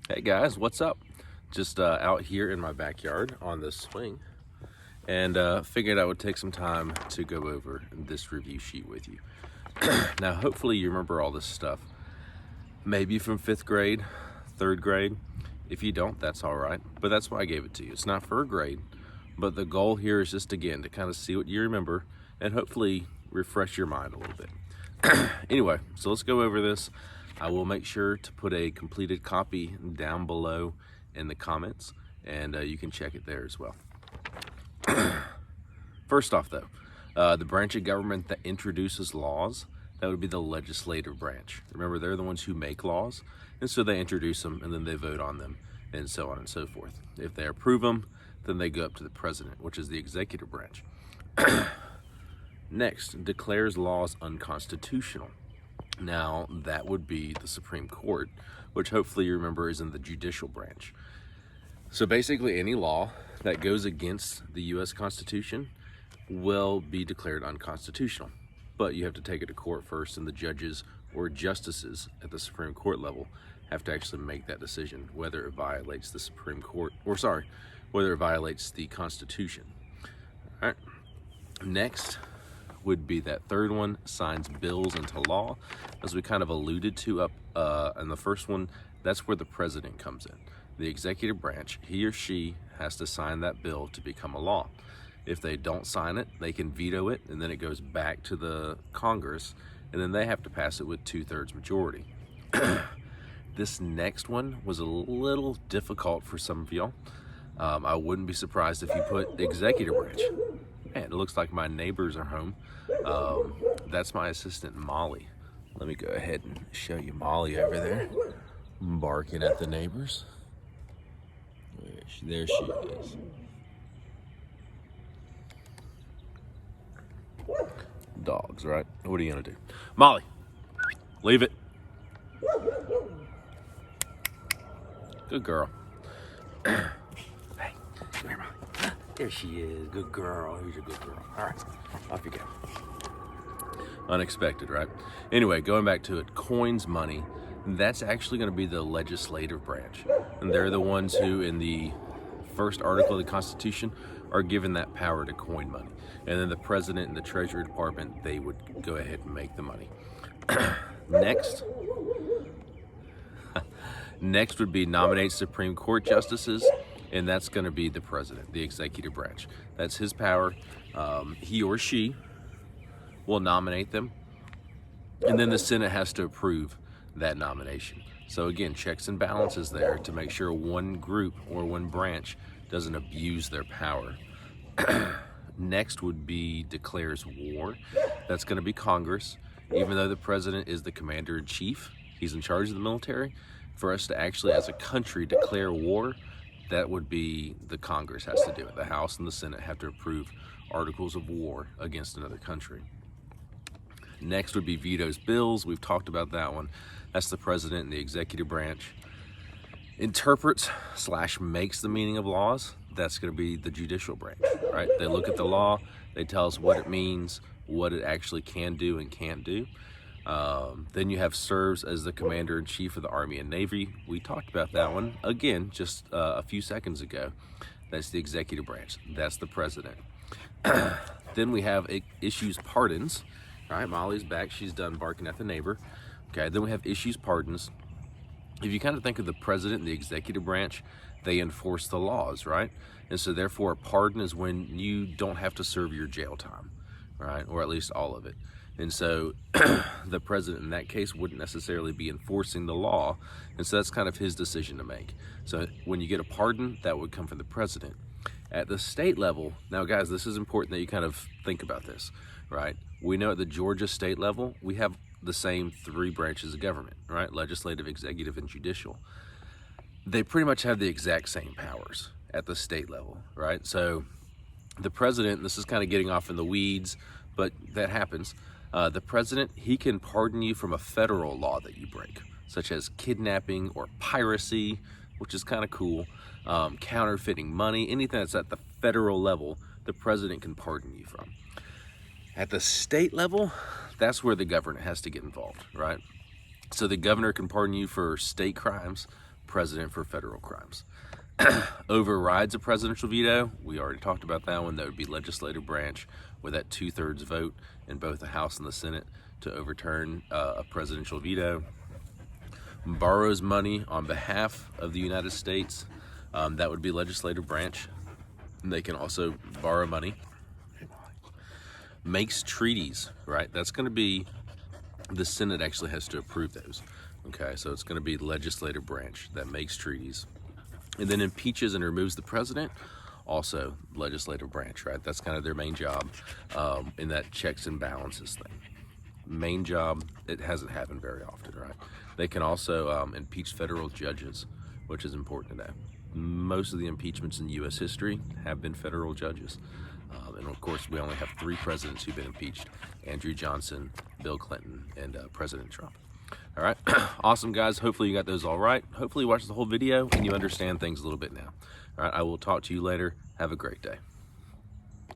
Hey guys, what's up? Just out here in my backyard on the swing, and figured I would take some time to go over this review sheet with you. Now, hopefully you remember all this stuff, maybe from 5th grade, 3rd grade. If you don't, that's all right, but that's why I gave it to you. It's not for a grade, but the goal here is just, again, to kind of see what you remember and hopefully refresh your mind a little bit. Anyway, so let's go over this. I will make sure to put a completed copy down below in the comments, and you can check it there as well. First off, though, the branch of government that introduces laws, that would be the legislative branch. Remember, they're the ones who make laws, and so they introduce them, and then they vote on them, and so on and so forth. If they approve them, then they go up to the president, which is the executive branch. Next, declares laws unconstitutional. Now, that would be the Supreme Court, which hopefully you remember is in the judicial branch. So basically, any law that goes against the U.S. Constitution will be declared unconstitutional. But you have to take it to court first, and the judges or justices at the Supreme Court level have to actually make that decision, whether it violates the whether it violates the Constitution. All right. Next would be that third one, signs bills into law. As we kind of alluded to up in the first one, that's where the president comes in. The executive branch, he or she has to sign that bill to become a law. If they don't sign it, they can veto it, and then it goes back to the Congress, and then they have to pass it with 2/3 majority. This next one was a little difficult for some of y'all. I wouldn't be surprised if you put executive branch. Man, it looks like my neighbors are home. That's my assistant, Molly. Let me go ahead and show you Molly over there, barking at the neighbors. There she is. Dogs, right? What are you gonna do? Molly, leave it. Good girl. Hey, come here, Molly. There she is. Good girl. Who's your good girl? All right, off you go. Unexpected, right? Anyway, going back to it, coins money, that's actually going to be the legislative branch. And they're the ones who, in the first article of the Constitution, are given that power to coin money. And then the president and the Treasury Department, they would go ahead and make the money. Next would be nominate Supreme Court justices, and that's going to be the president, the executive branch. That's his power. He or she will nominate them, and then the Senate has to approve that nomination. So again, checks and balances there to make sure one group or one branch doesn't abuse their power. Next would be declares war. That's going to be Congress. Even though the president is the commander-in-chief, he's in charge of the military, for us to actually as a country declare war, that would be the Congress has to do it. The House and the Senate have to approve articles of war against another country. Next would be vetoes bills. We've talked about that one. That's the president and the executive branch. Interprets / makes the meaning of laws. That's going to be the judicial branch, right? They look at the law, they tell us what it means, what it actually can do and can't do. Then you have serves as the commander-in-chief of the Army and Navy. We talked about that one again just a few seconds ago. That's the executive branch. That's the president. Then we have issues pardons. All right, Molly's back. She's done barking at the neighbor. Okay, then we have issues pardons. If you kind of think of the president and the executive branch, they enforce the laws, right? And so therefore a pardon is when you don't have to serve your jail time, right? Or at least all of it. And so the president in that case wouldn't necessarily be enforcing the law. And so that's kind of his decision to make. So when you get a pardon, that would come from the president. At the state level, now guys, this is important that you kind of think about this, right? We know at the Georgia state level, we have the same 3 branches of government, right? Legislative, executive, and judicial. They pretty much have the exact same powers at the state level, right? So the president, this is kind of getting off in the weeds, but that happens. The president, he can pardon you from a federal law that you break, such as kidnapping or piracy, which is kind of cool, counterfeiting money, anything that's at the federal level, the president can pardon you from. At the state level, that's where the governor has to get involved, right? So the governor can pardon you for state crimes, president for federal crimes. Overrides a presidential veto, we already talked about that one. That would be legislative branch with that 2/3 vote in both the House and the Senate to overturn a presidential veto. Borrows money on behalf of the United States, that would be legislative branch. They can also borrow money. Makes treaties, right? That's going to be, the Senate actually has to approve those. Okay, so it's going to be legislative branch that makes treaties. And then impeaches and removes the president, also legislative branch, right? That's kind of their main job in that checks and balances thing. Main job, it hasn't happened very often, right? They can also impeach federal judges, which is important to know. Most of the impeachments in U.S. history have been federal judges. And of course, we only have 3 presidents who've been impeached: Andrew Johnson, Bill Clinton, and President Trump. All right, awesome guys. Hopefully you got those all right. Hopefully you watched the whole video and you understand things a little bit now. All right, I will talk to you later. Have a great day.